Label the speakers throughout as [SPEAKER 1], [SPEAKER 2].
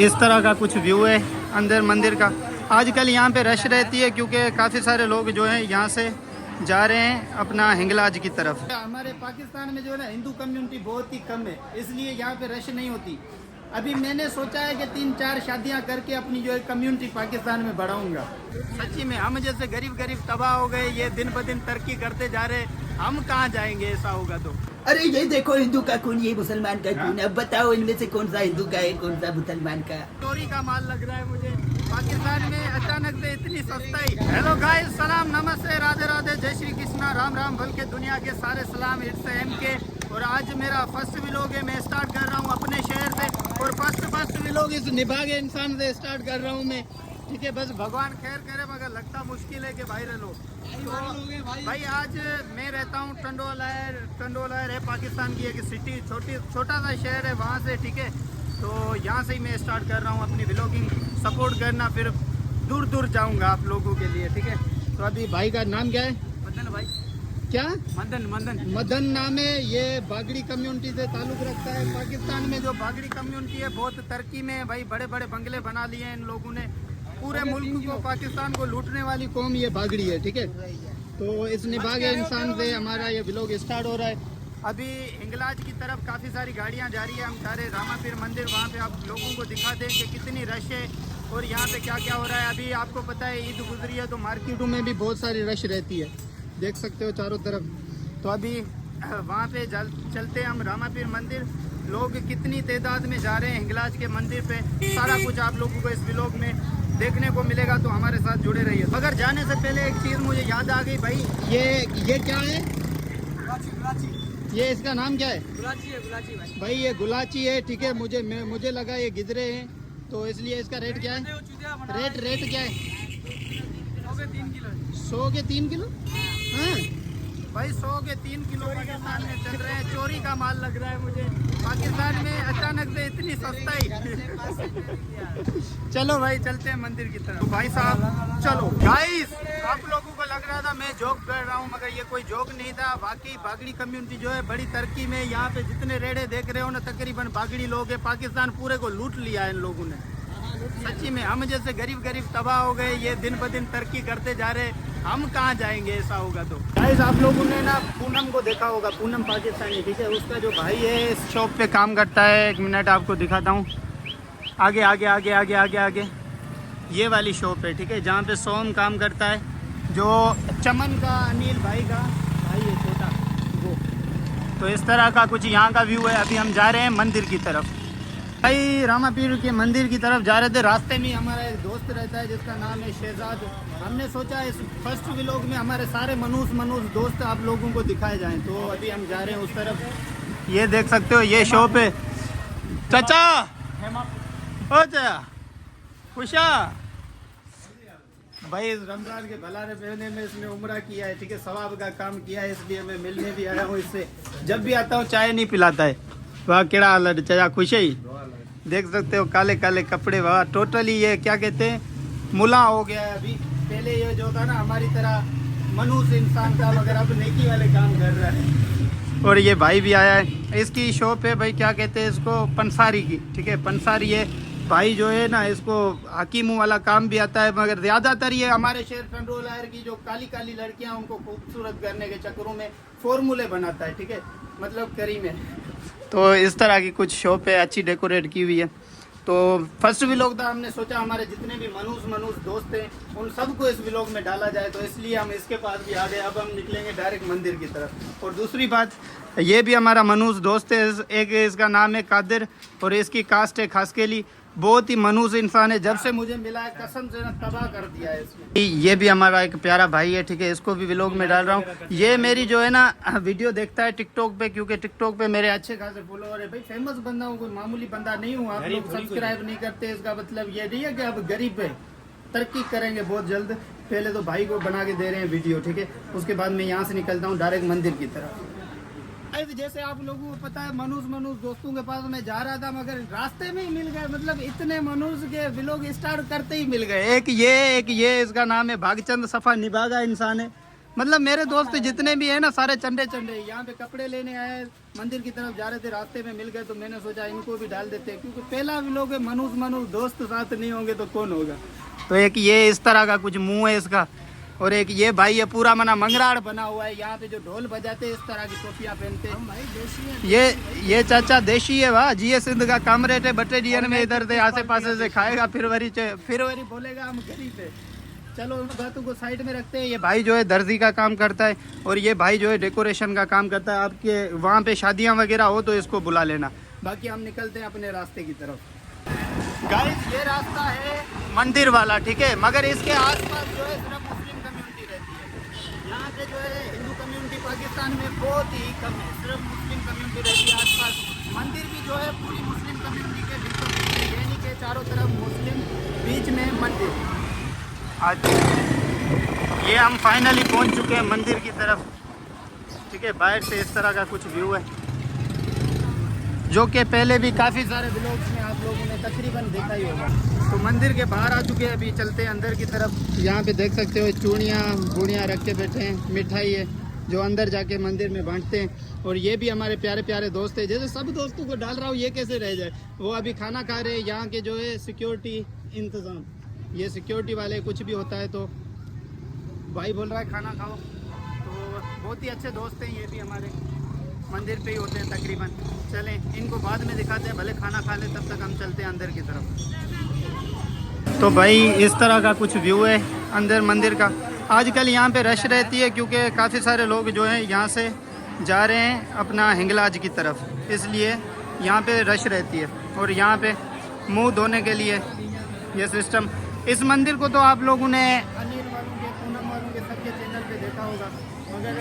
[SPEAKER 1] इस तरह का कुछ व्यू है अंदर मंदिर का। आजकल यहाँ पे रश रहती है क्योंकि काफ़ी सारे लोग जो हैं यहाँ से जा रहे हैं अपना हिंगलाज की तरफ। हमारे पाकिस्तान में जो है ना हिंदू कम्युनिटी बहुत ही कम है, इसलिए यहाँ पे रश नहीं होती। अभी मैंने सोचा है कि 3-4 शादियाँ करके अपनी जो है कम्युनिटी पाकिस्तान में बढ़ाऊंगा। सच्ची में हम जैसे गरीब गरीब तबाह हो गए, ये दिन ब दिन तरक्की करते जा रहे, हम कहाँ जाएंगे ऐसा होगा तो।
[SPEAKER 2] अरे ये देखो हिंदू का खून, ये मुसलमान का खून है। अब बताओ इनमें से कौन सा हिंदू का है, कौन सा मुसलमान का।
[SPEAKER 1] चोरी का माल लग रहा है मुझे पाकिस्तान में अचानक से इतनी सस्ताई। हेलो गाइस, सलाम नमस्ते, राधे राधे, जय श्री कृष्णा, राम राम, बल्कि दुनिया के सारे सलाम। इट्स एम के और आज मेरा फर्स्ट व्लॉग है। मैं स्टार्ट कर रहा हूँ अपने शहर से और फर्स्ट व्लॉग इस निभागे इंसान से स्टार्ट कर रहा हूँ मैं। ठीक है, बस भगवान खैर करे, मगर लगता मुश्किल है कि वायरल हो। तो भाई आज मैं रहता हूँ टंडोलायर है पाकिस्तान की एक सिटी, छोटा सा शहर है वहाँ से। ठीक है, तो यहाँ से ही मैं स्टार्ट कर रहा हूँ अपनी व्लॉगिंग। सपोर्ट करना, फिर दूर दूर जाऊँगा आप लोगों के लिए। ठीक है, तो अभी भाई का नाम क्या है?
[SPEAKER 2] मदन भाई।
[SPEAKER 1] क्या?
[SPEAKER 2] मदन
[SPEAKER 1] नाम है। ये बागड़ी कम्युनिटी से ताल्लुक़ रखता है। पाकिस्तान में जो बागड़ी कम्युनिटी है बहुत तरक्की में है भाई, बड़े बड़े बंगले बना लिए हैं इन लोगों ने। पूरे मुल्क को, पाकिस्तान को लूटने वाली कौम ये बागड़ी है। ठीक है, तो इस निभागे इंसान से हमारा ये व्लॉग स्टार्ट हो रहा है। अभी हिंगलाज की तरफ काफ़ी सारी गाड़ियाँ जा रही है। हम जा रहे रामापीर मंदिर, वहाँ पे आप लोगों को दिखा दें कि कितनी रश है और यहाँ पे क्या क्या हो रहा है। अभी आपको पता है ईद गुजरी है, तो मार्केटों में भी बहुत सारी रश रहती है, देख सकते हो चारों तरफ। तो अभी वहाँ पे चलते हैं हम रामापीर मंदिर। लोग कितनी तादाद में जा रहे हैं हिंगलाज के मंदिर पे, सारा कुछ आप लोगों को इस व्लॉग में देखने को मिलेगा, तो हमारे साथ जुड़े रहिए। मगर जाने से पहले एक चीज़ मुझे याद आ गई भाई, ये क्या है? गुलाची। ये इसका नाम क्या है? गुलाची है। गुलाची भाई ये गुलाची है। ठीक है, मुझे लगा ये गिदरे हैं, तो इसलिए इसका रेट क्या है? रेट क्या है? 100 के 3 किलो। हाँ भाई, 100 के 3 किलो पाकिस्तान में चल रहे हैं। चोरी का माल लग रहा है मुझे पाकिस्तान में अचानक से इतनी सस्ताई। चलो भाई चलते हैं मंदिर की तरफ। तो भाई साहब चलो। गाइस, आप लोगों को लग रहा था मैं जोक कर रहा हूँ, मगर ये कोई जोक नहीं था। वाकई बागड़ी कम्युनिटी जो है बड़ी तरक्की में। यहाँ पे जितने रेड़े देख रहे हो ना, तकरीबन बागड़ी लोग हैं। पाकिस्तान पूरे को लूट लिया है इन लोगों ने। सच्ची में हम जैसे गरीब गरीब तबाह हो गए, ये दिन ब दिन तरक्की करते जा रहे, हम कहाँ जाएंगे ऐसा होगा तो। गाइस, आप लोगों ने ना पूनम को देखा होगा, पूनम पाकिस्तानी। ठीक है, उसका जो भाई है इस शॉप पे काम करता है। एक मिनट आपको दिखाता हूँ, आगे आगे आगे आगे आगे आगे ये वाली शॉप है। ठीक है, जहाँ पे सोम काम करता है, जो चमन का अनिल भाई का भाई है छोटा वो। तो इस तरह का कुछ यहाँ का व्यू है। अभी हम जा रहे हैं मंदिर की तरफ। भाई रामापीर के मंदिर की तरफ जा रहे थे, रास्ते में हमारा एक दोस्त रहता है जिसका नाम है शहजाद। हमने सोचा इस फर्स्ट व्लॉग में हमारे सारे मनूस दोस्त आप लोगों को दिखाए जाएं, तो अभी हम जा रहे हैं उस तरफ। ये देख सकते हो, ये शॉप है। चाचा ओ चाचा खुशा भाई, रमजान के भलारे महीने में इसने उम्रा किया है। ठीक है, सवाब का काम किया है, इसलिए मैं मिलने भी आया हूँ इससे। जब भी आता हूँ चाय नहीं पिलाता है। वाह केड़ा हाल है चाचा, खुश है? देख सकते हो काले काले कपड़े। वाह, टोटली ये क्या कहते हैं, मुला हो गया है अभी। पहले ये जो था ना हमारी तरह मनुष्य इंसान था, मगर अब नेकी वाले काम कर रहा है। और ये भाई भी आया है। इसकी शॉप है भाई, क्या कहते हैं इसको, पंसारी की। ठीक है, पंसारी है भाई जो है ना, इसको हकीमों वाला काम भी आता है। मगर ज़्यादातर ये हमारे शहर टंडोलायर की जो काली काली लड़कियां, उनको खूबसूरत करने के चक्करों में फॉर्मूले बनाता है। ठीक है, मतलब करीम है। तो इस तरह की कुछ शॉप है, अच्छी डेकोरेट की हुई है। तो फर्स्ट व्लॉग था, हमने सोचा हमारे जितने भी मनूस दोस्त हैं उन सबको इस व्लॉग में डाला जाए, तो इसलिए हम इसके पास भी आ गए। अब हम निकलेंगे डायरेक्ट मंदिर की तरफ। और दूसरी बात, ये भी हमारा मनूस दोस्त है। एक इसका नाम है कादिर और इसकी कास्ट है खासकेली। बहुत ही मनूस इंसान है, जब से मुझे मिला है कसम से ना तबाह कर दिया है इसने। ये भी हमारा एक प्यारा भाई है। ठीक है, इसको भी व्लॉग में डाल रहा हूँ। ये मेरी जो है ना वीडियो देखता है टिकटॉक पे, क्योंकि टिकटॉक पे मेरे अच्छे खासे फॉलोअर है भाई। फेमस बंदा हूँ, कोई मामूली बंदा नहीं हूँ। आप लोग सब्सक्राइब नहीं करते, इसका मतलब ये नहीं है कि अब गरीब है। तरक्की करेंगे बहुत जल्द। पहले तो भाई को बना के दे रहे हैं वीडियो। ठीक है, उसके बाद मैं यहाँ से निकलता हूँ डायरेक्ट मंदिर की तरफ। जैसे आप लोगों को पता है, मनूस दोस्तों के पास मैं जा रहा था, मगर रास्ते में ही मिल गए। मतलब इतने मनूस के व्लॉग स्टार्ट करते ही मिल गए। एक ये इसका नाम है भागचंद, सफा निभागा इंसान है। मतलब मेरे दोस्त जितने भी है ना, सारे चंडे यहाँ पे कपड़े लेने आए, मंदिर की तरफ जा रहे थे, रास्ते में मिल गए तो मैंने सोचा इनको भी डाल देते हैं, क्योंकि पहला व्लॉग है, मनुष्य दोस्त साथ नहीं होंगे तो कौन होगा। तो एक ये इस तरह का कुछ मुंह है इसका, और एक ये भाई है पूरा मना मंगराड़ बना हुआ है, यहाँ पे जो ढोल बजाते हैं इस तरह की टोपियाँ पहनते हैं। ये चाचा देशी है, वाह जी सिंध का कम रेट है बटेरियन में, इधर से आसे पासे से खाएगा फिर वरी बोलेगा हम गरीब है। चलो उन बातों को साइड में रखते हैं। ये भाई जो है दर्जी का काम करता है, और ये भाई जो है डेकोरेशन का काम करता है। आपके वहाँ पे शादियाँ वगैरह हो तो इसको बुला लेना। बाकी हम निकलते हैं अपने रास्ते की तरफ। गाइस ये रास्ता है मंदिर वाला, ठीक है, मगर इसके आसपास जो है सिर्फ मुस्लिम कम्युनिटी रहती है। यहाँ पे जो है हिंदू कम्युनिटी पाकिस्तान में बहुत ही कम है, सिर्फ मुस्लिम कम्युनिटी रहती है आसपास। मंदिर भी जो है पूरी मुस्लिम कम्युनिटी के बीचों बीच है, यानी कि चारों तरफ मुस्लिम, बीच में मंदिर। आज ये हम फाइनली पहुँच चुके हैं मंदिर की तरफ, ठीक है। बाहर से इस तरह का कुछ व्यू है, जो कि पहले भी काफ़ी सारे व्लॉग्स में आप लोगों ने तकरीबन देखा ही होगा। तो मंदिर के बाहर आ चुके हैं, अभी चलते हैं अंदर की तरफ। यहाँ पे देख सकते हो चूड़ियाँ गुड़ियाँ रख के बैठे हैं, मिठाई है जो अंदर जाके मंदिर में बांटते हैं। और ये भी हमारे प्यारे प्यारे दोस्त हैं, जैसे सब दोस्तों को डाल रहा हूँ ये कैसे रह जाए। वो अभी खाना खा रहे हैं, यहाँ के जो है सिक्योरिटी इंतज़ाम, ये सिक्योरिटी वाले कुछ भी होता है तो भाई बोल रहा है खाना खाओ। तो बहुत ही अच्छे दोस्त हैं ये भी, हमारे मंदिर पे ही होते हैं तकरीबन। चलें इनको बाद में दिखाते हैं, भले खाना खा ले, तब तक हम चलते हैं अंदर की तरफ। तो भाई इस तरह का कुछ व्यू है अंदर मंदिर का। आजकल यहाँ पे रश रहती है, क्योंकि काफ़ी सारे लोग जो हैं यहाँ से जा रहे हैं अपना हिंगलाज की तरफ, इसलिए यहाँ पे रश रहती है। और यहाँ पे मुंह धोने के लिए ये सिस्टम। इस मंदिर को तो आप लोगों ने अनिल वालों के, पूनम वालों के सबके चैनल पे देखा होगा, मगर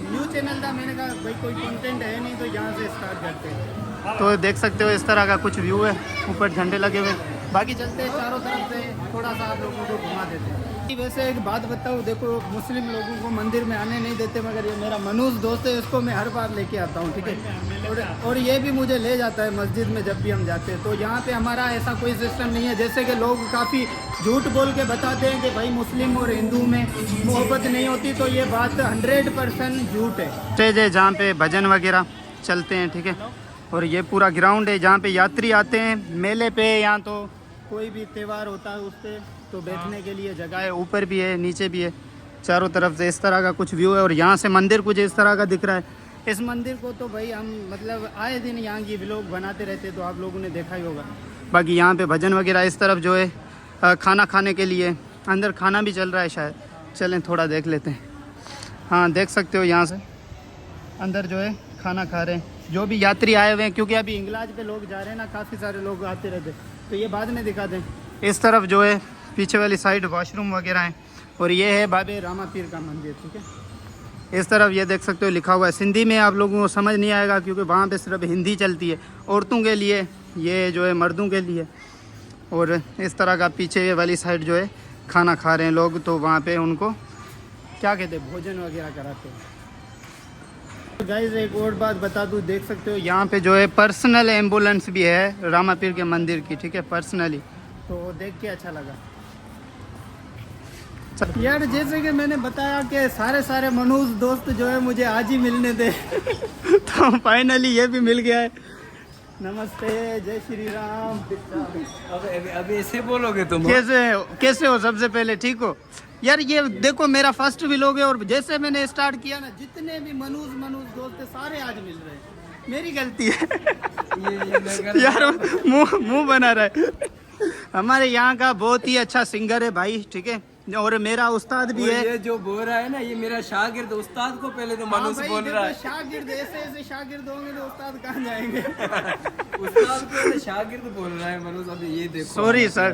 [SPEAKER 1] न्यू चैनल था, मैंने कहा भाई कोई कंटेंट है नहीं तो यहाँ से स्टार्ट करते हैं। तो देख सकते हो इस तरह का कुछ व्यू है, ऊपर झंडे लगे हुए। बाकी चलते हैं चारों तरफ से, थोड़ा सा आप लोगों को घुमा देते हैं। वैसे एक बात बताऊँ, देखो मुस्लिम लोगों को मंदिर में आने नहीं देते, मगर ये मेरा मनूस दोस्त है, इसको मैं हर बार लेके आता हूँ, ठीक है। और ये भी मुझे ले जाता है मस्जिद में जब भी हम जाते हैं। तो यहाँ पे हमारा ऐसा कोई सिस्टम नहीं है, जैसे कि लोग काफ़ी झूठ बोल के बताते हैं कि भाई मुस्लिम और हिंदू में मोहब्बत नहीं होती, तो ये बात 100% झूठ है। स्टेज है जहाँ पे भजन वगैरह चलते हैं, ठीक है। और ये पूरा ग्राउंड है जहाँ पे यात्री आते हैं मेले पे, यहाँ तो कोई भी त्यौहार होता है उस पर तो बैठने के लिए जगह है, ऊपर भी है नीचे भी है, चारों तरफ से इस तरह का कुछ व्यू है। और यहाँ से मंदिर कुछ इस तरह का दिख रहा है। इस मंदिर को तो भाई हम मतलब आए दिन यहाँ की व्लॉग बनाते रहते, तो आप लोगों ने देखा ही होगा। बाकी यहाँ पे भजन वगैरह, इस तरफ जो है खाना खाने के लिए, अंदर खाना भी चल रहा है शायद, चलें थोड़ा देख लेते हैं। हाँ देख सकते हो यहाँ से अंदर जो है खाना खा रहे हैं जो भी यात्री आए हुए हैं, क्योंकि अभी हिंगलाज पे लोग जा रहे हैं ना, काफ़ी सारे लोग आते रहते, तो ये बाद में दिखा दें। इस तरफ जो है पीछे वाली साइड वॉशरूम वगैरह हैं, और ये है बाबे रामा पीर का मंदिर, ठीक है। इस तरफ ये देख सकते हो लिखा हुआ है सिंधी में, आप लोगों को समझ नहीं आएगा क्योंकि वहाँ पे सिर्फ हिंदी चलती है, औरतों के लिए, ये जो है मर्दों के लिए। और इस तरह का पीछे वाली साइड जो है खाना खा रहे हैं लोग, तो वहाँ पे उनको क्या कहते हैं, भोजन वगैरह कराते हैं। गाइस एक और बात बता दूँ, देख सकते हो यहाँ पे जो है पर्सनल एम्बुलेंस भी है रामा पीर के मंदिर की, ठीक है, पर्सनली। तो देख के अच्छा लगा यार। जैसे कि मैंने बताया कि सारे मनूस दोस्त जो है मुझे आज ही मिलने थे तो फाइनली ये भी मिल गया है। नमस्ते, जय श्री राम।
[SPEAKER 3] अब ऐसे बोलोगे तुम?
[SPEAKER 1] कैसे हो? सबसे पहले ठीक हो यार? ये देखो मेरा फर्स्ट व्लॉग है, और जैसे मैंने स्टार्ट किया ना, जितने भी मनूस दोस्त है सारे आज मिल रहे हैं। मेरी गलती है यार, मुंह बना रहा है। हमारे यहाँ का बहुत ही अच्छा सिंगर है भाई, ठीक है, और मेरा उस्ताद भी है।
[SPEAKER 3] ये जो बोल रहा है ना, ये मेरा शागिर्द, उस्ताद को पहले तो मनूस बोल रहा है।
[SPEAKER 1] शागिर्द ऐसे शागिर्द होंगे तो उस्ताद कहाँ जाएंगे
[SPEAKER 3] उस्ताद को शागिर्द बोल रहा है मनूस। अभी ये देखो,
[SPEAKER 1] सॉरी सर।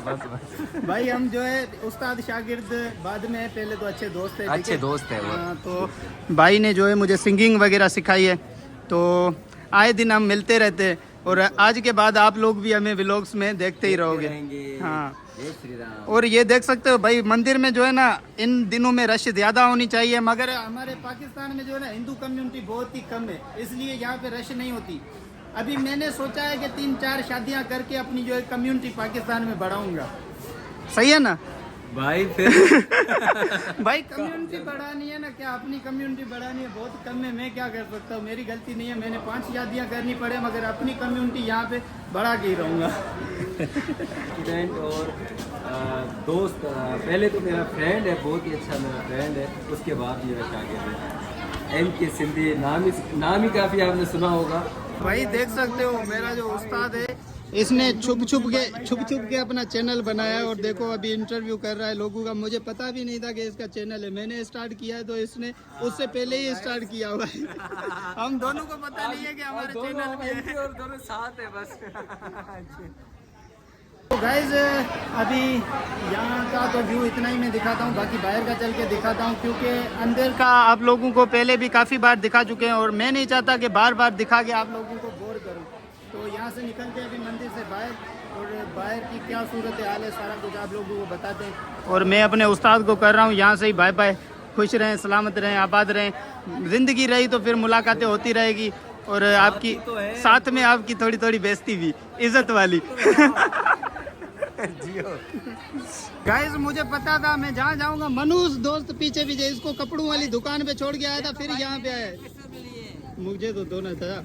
[SPEAKER 3] बस
[SPEAKER 1] भाई हम जो है उस्ताद शागिर्द बाद में, पहले तो अच्छे दोस्त है,
[SPEAKER 3] अच्छे दोस्त है वो।
[SPEAKER 1] तो भाई ने जो है मुझे सिंगिंग वगैरह सिखाई है, तो आए दिन हम मिलते रहते हैं, और आज के बाद आप लोग भी हमें व्लॉग्स में देखते ही रहोगे। हाँ,
[SPEAKER 3] जय श्री राम।
[SPEAKER 1] और ये देख सकते हो भाई मंदिर में जो है ना, इन दिनों में रश ज़्यादा होनी चाहिए, मगर हमारे पाकिस्तान में जो है ना हिंदू कम्युनिटी बहुत ही कम है, इसलिए यहाँ पे रश नहीं होती। अभी मैंने सोचा है कि 3-4 शादियाँ करके अपनी जो है कम्युनिटी पाकिस्तान में बढ़ाऊंगा। सही है ना?
[SPEAKER 3] भाई फिर
[SPEAKER 1] भाई कम्युनिटी बढ़ानी है ना, क्या अपनी कम्युनिटी बढ़ानी है, बहुत कम है, मैं क्या कर सकता हूँ, मेरी गलती नहीं है, मैंने 5 शादियाँ करनी पड़े मगर अपनी कम्युनिटी यहाँ पे बढ़ा के ही रहूँगा।
[SPEAKER 3] स्टूडेंट और दोस्त, पहले तो मेरा फ्रेंड है, बहुत ही अच्छा मेरा फ्रेंड है, उसके बाद मेरा शागिर्द है। MK सिंधी नाम ही काफ़ी आपने सुना होगा।
[SPEAKER 1] भाई देख सकते हो मेरा जो उस्ताद है, इसने छुप छुप के अपना चैनल बनाया है और देखो अभी इंटरव्यू कर रहा है लोगों का। मुझे पता भी नहीं था कि इसका चैनल है, मैंने स्टार्ट किया है तो इसने उससे पहले ही स्टार्ट किया हुआ है। हम दोनों को पता नहीं है कि हमारे चैनल भी है
[SPEAKER 3] और दोनों साथ है बस।
[SPEAKER 1] तो गाइज अभी यहाँ का तो व्यू इतना ही मैं दिखाता हूँ, बाकी बाहर का चल के दिखाता हूँ क्योंकि अंदर का आप लोगों को पहले भी काफ़ी बार दिखा चुके हैं और मैं नहीं चाहता कि बार बार दिखा के आप लोगों को बोर करूँ। तो यहाँ से निकलते हैं अभी मंदिर से बाहर और बाहर की क्या सूरत हाल है सारा कुछ आप लोगों को बताते हैं। और मैं अपने उस्ताद को कर रहा हूँ यहाँ से ही बाय बाय। खुश रहें, सलामत रहें, आबाद रहें। ज़िंदगी रही तो फिर मुलाकातें होती रहेगी और आपकी
[SPEAKER 3] तो है।
[SPEAKER 1] साथ में आपकी थोड़ी थोड़ी बेइज्जती भी, इज्जत वाली। गाइस मुझे पता था मैं जहाँ जाऊंगा मनूस दोस्त पीछे पीछे, इसको कपड़ों वाली दुकान पे छोड़ के आया था, फिर यहाँ पे आया। मुझे तो दोनों था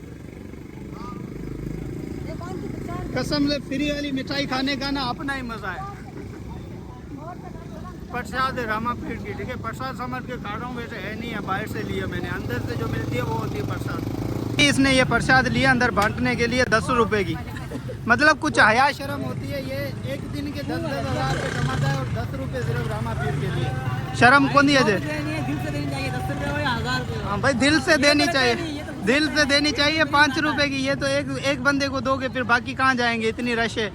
[SPEAKER 1] कसम से, फ्री वाली मिठाई खाने का ना अपना ही मजा है। प्रसाद है रामापीठ की, ठीक है, प्रसाद समझ के खा रहा हूँ, वैसे है नहीं है, बाहर से लिया मैंने, अंदर से जो मिलती है वो होती है प्रसाद। इसने ये प्रसाद लिया अंदर बांटने के लिए 10 रुपए की, मतलब कुछ हया शर्म होती है। ये एक दिन के 10-10 हज़ार रुपये कमाता है और 10 रुपये सिर्फ रामापीठ के लिए। शर्म कौन दिया जाए? हाँ भाई दिल से देनी चाहिए, दिल से देनी चाहिए। 5 रुपए की ये तो एक बंदे को दोगे, फिर बाकी कहाँ जाएंगे, इतनी रश है।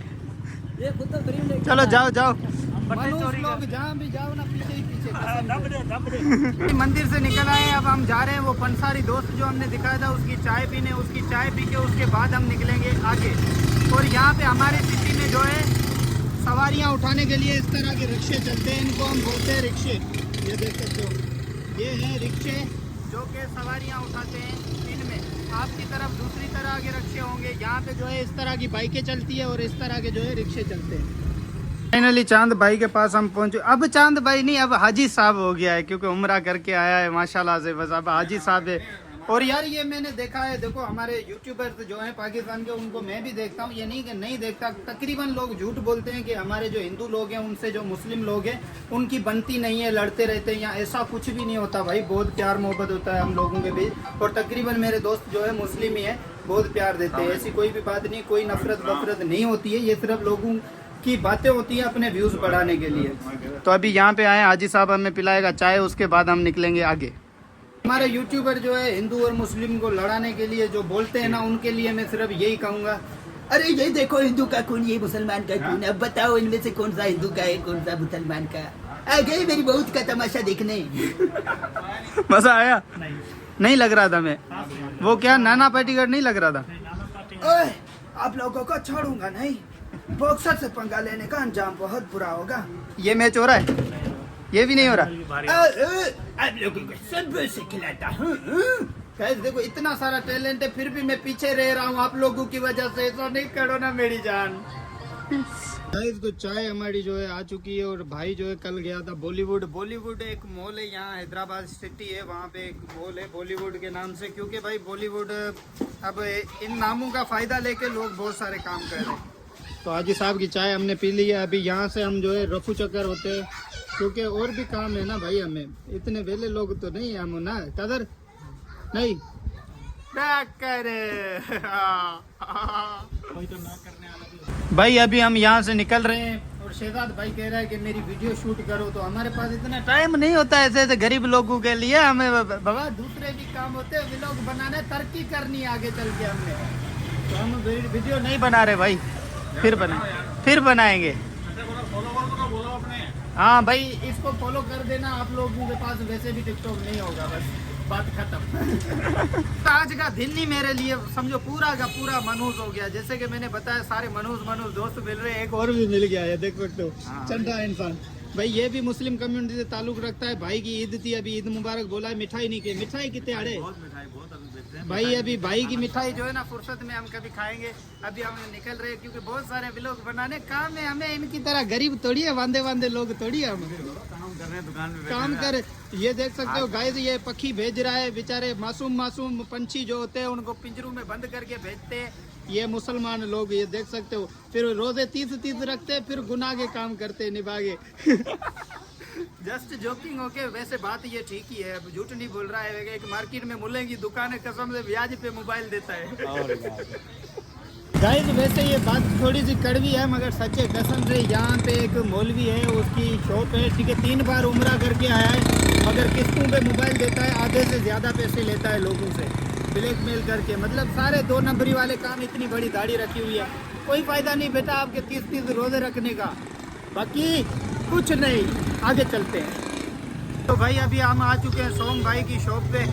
[SPEAKER 1] चलो जाओ जाओ, लोग जहाँ भी जाओ ना पीछे ही पीछे। मंदिर से निकल आए, अब हम जा रहे हैं वो पंसारी दोस्त जो हमने दिखाया था उसकी चाय पीने, उसकी चाय पी के उसके बाद हम निकलेंगे आगे। और यहाँ पे हमारे सिटी में जो है सवारियाँ उठाने के लिए इस तरह के रिक्शे चलते हैं, इनको हम बोलते हैं रिक्शे। ये देख सकते हो, ये है रिक्शे जो कि सवारियाँ उठाते हैं। इनमें आपकी तरफ दूसरी तरह के रिक्शे होंगे, यहाँ पे जो है इस तरह की बाइकें चलती है और इस तरह के जो है रिक्शे चलते हैं। फाइनली चांद भाई के पास हम पहुंचे। अब चांद भाई नहीं, अब हाजी साहब हो गया है क्योंकि उम्रा करके आया है माशाल्लाह से, बस अब हाजी साहब है। और यार ये मैंने देखा है, देखो हमारे यूट्यूबर्स जो हैं पाकिस्तान के, उनको मैं भी देखता हूँ, ये नहीं कि नहीं देखता। तकरीबन लोग झूठ बोलते हैं कि हमारे जो हिंदू लोग हैं उनसे जो मुस्लिम लोग हैं उनकी बनती नहीं है, लड़ते रहते हैं। यहाँ ऐसा कुछ भी नहीं होता भाई, बहुत प्यार मोहब्बत होता है हम लोगों के बीच। और तकरीबन मेरे दोस्त जो है मुस्लिम ही है, बहुत प्यार देते हैं, ऐसी कोई भी बात नहीं, कोई नफरत वफरत नहीं होती है। ये सिर्फ लोगों की बातें होती है अपने व्यूज बढ़ाने के लिए। तो अभी यहाँ पे आए, हाजी साहब हमें पिलाएगा चाय, उसके बाद हम निकलेंगे आगे। हमारे यूट्यूबर जो है हिंदू और मुस्लिम को लड़ाने के लिए जो बोलते हैं ना, उनके लिए मैं सिर्फ यही कहूँगा,
[SPEAKER 2] अरे ये देखो हिंदू का खून, ये मुसलमान का खून, अब बताओ इनमें से कौन सा हिंदू का है, कौन सा मुसलमान का। आ गई मेरी बहू का तमाशा देखने।
[SPEAKER 1] मजा आया? नहीं लग रहा था मैं, वो क्या नाना पाटीगढ़ नहीं लग रहा था।
[SPEAKER 2] ओए आप लोगों को छोड़ूंगा नहीं, बॉक्सर से पंगा लेने का अंजाम बहुत बुरा होगा।
[SPEAKER 1] ये मैच हो रहा है, ये भी नहीं हो रहा।
[SPEAKER 2] आप लोगों को सब से खिलाता हूँ।
[SPEAKER 1] गाइस देखो इतना सारा टैलेंट है, फिर भी मैं पीछे रह रहा हूँ आप लोगों की वजह से। ऐसा नहीं करो ना मेरी जान। गाइस तो चाय हमारी जो है आ चुकी है और भाई जो है कल गया था बॉलीवुड एक मॉल है यहाँ हैदराबाद सिटी है, वहाँ पे एक मॉल है बॉलीवुड के नाम से, क्योंकि भाई बॉलीवुड अब इन नामों का फायदा लेके लोग बहुत सारे काम कर रहे हैं। तो हाजी साहब की चाय हमने पी ली है। अभी यहाँ से हम जो है रफू चक्कर होते हैं, क्योंकि और भी काम है ना भाई, हमें इतने वेले लोग तो नहीं हम ना, कदर नहीं करे। भाई अभी हम यहाँ से निकल रहे हैं और शहजाद भाई कह रहा है कि मेरी वीडियो शूट करो, तो हमारे पास इतना टाइम नहीं होता ऐसे ऐसे गरीब लोगों के लिए। हमें बाबा दूसरे भी काम होते हैं, व्लॉग बनाने, तरक्की करनी है आगे चल के हमने, तो हम वीडियो नहीं बना रहे भाई, फिर बनाएंगे। हाँ भाई इसको फॉलो कर देना, आप लोगों के पास वैसे भी टिकटॉक नहीं होगा, बस बात खत्म। आज का दिन ही मेरे लिए समझो पूरा का पूरा मनहूस हो गया। जैसे कि मैंने बताया सारे मनहूस दोस्त मिल रहे हैं, एक और भी मिल गया है, देख सकते हो चंदा इंसान भाई, ये भी मुस्लिम कम्युनिटी से ताल्लुक रखता है। भाई की ईद थी, अभी ईद मुबारक बोला है, मिठाई नहीं की, मिठाई कितने आड़े भाई अभी भाई की मिठाई जो है ना फुर्सत में हम कभी खाएंगे। अभी हम निकल रहे हैं क्योंकि बहुत सारे व्लॉग बनाने काम है हमें। इनकी तरह गरीब थोड़ी है, वांदे वांदे लोग थोड़ी है हम।
[SPEAKER 4] काम कर रहे हैं दुकान में,
[SPEAKER 1] काम कर, ये देख सकते हो गाइस, ये पक्षी भेज रहा है। बेचारे मासूम मासूम पंछी जो होते हैं उनको पिंजरों में बंद करके भेजते हैं ये मुसलमान लोग, ये देख सकते हो। फिर रोजे 30 रखते हैं, फिर गुनाह के काम करते निभागे। जस्ट जोकिंग ओके, वैसे बात ये ठीक ही है, अब झूठ नहीं बोल रहा है। एक मार्केट में मुल्ले की दुकान है, कसम से ब्याज पे मोबाइल देता है। गाइस वैसे ये बात थोड़ी सी कड़वी है मगर सच है कसम से। यहाँ पे एक मौलवी है, उसकी शॉप है, ठीक है, 3 बार उम्रा करके आया है मगर किस्तों पे मोबाइल देता है, आधे से ज़्यादा पैसे लेता है लोगों से ब्लैकमेल करके। मतलब सारे 2 नंबरी वाले काम, इतनी बड़ी दाढ़ी रखी हुई है, कोई फ़ायदा नहीं बेटा आपके 30 रोज़े रखने का। बाकी कुछ नहीं, आगे चलते हैं। तो भाई अभी हम आ चुके हैं सोम भाई की शॉप पे।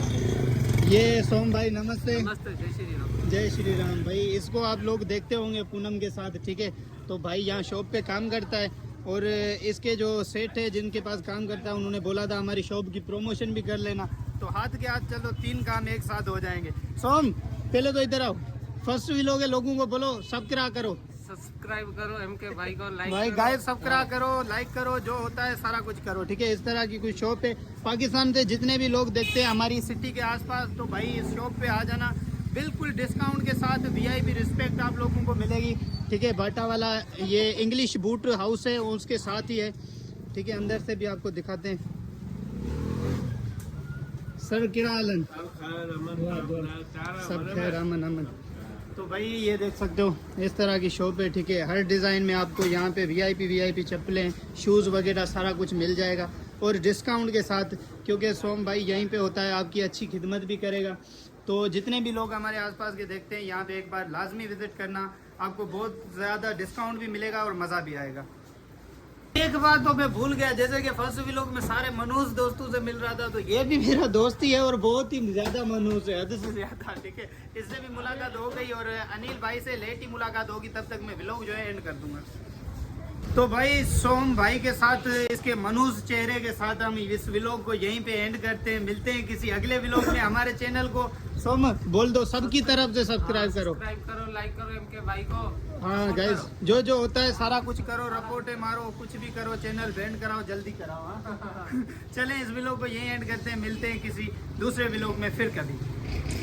[SPEAKER 1] ये सोम भाई नमस्ते।
[SPEAKER 3] नमस्ते, जय श्री राम।
[SPEAKER 1] जय श्री राम। भाई इसको आप लोग देखते होंगे पूनम के साथ, ठीक है। तो भाई यहाँ शॉप पे काम करता है और इसके जो सेठ है जिनके पास काम करता है उन्होंने बोला था हमारी शॉप की प्रमोशन भी कर लेना। तो हाथ के हाथ चलो 3 काम एक साथ हो जाएंगे। सोम पहले तो इधर आओ, फर्स्ट भी लोगों को बोलो सब्सक्राइब करो,
[SPEAKER 3] सब्सक्राइब करो MK भाई को, लाइक
[SPEAKER 1] भाई गाइस सब्सक्राइब करो, लाइक करो, जो होता है सारा कुछ करो, ठीक है। इस तरह की कोई शॉप है पाकिस्तान से जितने भी लोग देखते हैं हमारी सिटी के आसपास, तो भाई इस शॉप पे आ जाना, बिल्कुल डिस्काउंट के साथ VIP रिस्पेक्ट आप लोगों को मिलेगी, ठीक है। बाटा वाला ये इंग्लिश बूट हाउस है उसके साथ ही है, ठीक है। अंदर से भी आपको दिखाते हैं। सर किरा आलन सब खैर अमन अमन। तो भाई ये देख सकते हो इस तरह की शॉप है, ठीक है। हर डिज़ाइन में आपको यहाँ पे VIP चप्पलें, शूज़ वगैरह सारा कुछ मिल जाएगा और डिस्काउंट के साथ, क्योंकि सोम भाई यहीं पे होता है, आपकी अच्छी खिदमत भी करेगा। तो जितने भी लोग हमारे आसपास के देखते हैं यहाँ पे एक बार लाजमी विजिट करना, आपको बहुत ज़्यादा डिस्काउंट भी मिलेगा और मज़ा भी आएगा। एक बात तो मैं भूल गया, जैसे कि फर्स्ट व्लॉग में सारे मनोज दोस्तों से मिल रहा था, तो ये भी मेरा दोस्त ही है और बहुत ही ज्यादा मनोज है, हद से ज्यादा, ठीक है। इससे भी मुलाकात हो गई और अनिल भाई से लेट ही मुलाकात होगी, तब तक मैं व्लॉग जो है एंड कर दूंगा। तो भाई सोम भाई के साथ, इसके मनोज चेहरे के साथ हम इस व्लॉग को यहीं पे एंड करते हैं। मिलते हैं किसी अगले व्लॉग में। हमारे चैनल को सोम बोल दो सबकी तरफ से सब्सक्राइब करो,
[SPEAKER 3] लाइक करो MK भाई को।
[SPEAKER 1] हाँ गाइस, जो होता है सारा कुछ करो, रपोटे मारो, कुछ भी करो, चैनल बैंड कराओ, जल्दी कराओ। हाँ चलें इस व्लॉग को यहीं एंड करते हैं, मिलते हैं किसी दूसरे व्लॉग में फिर कभी।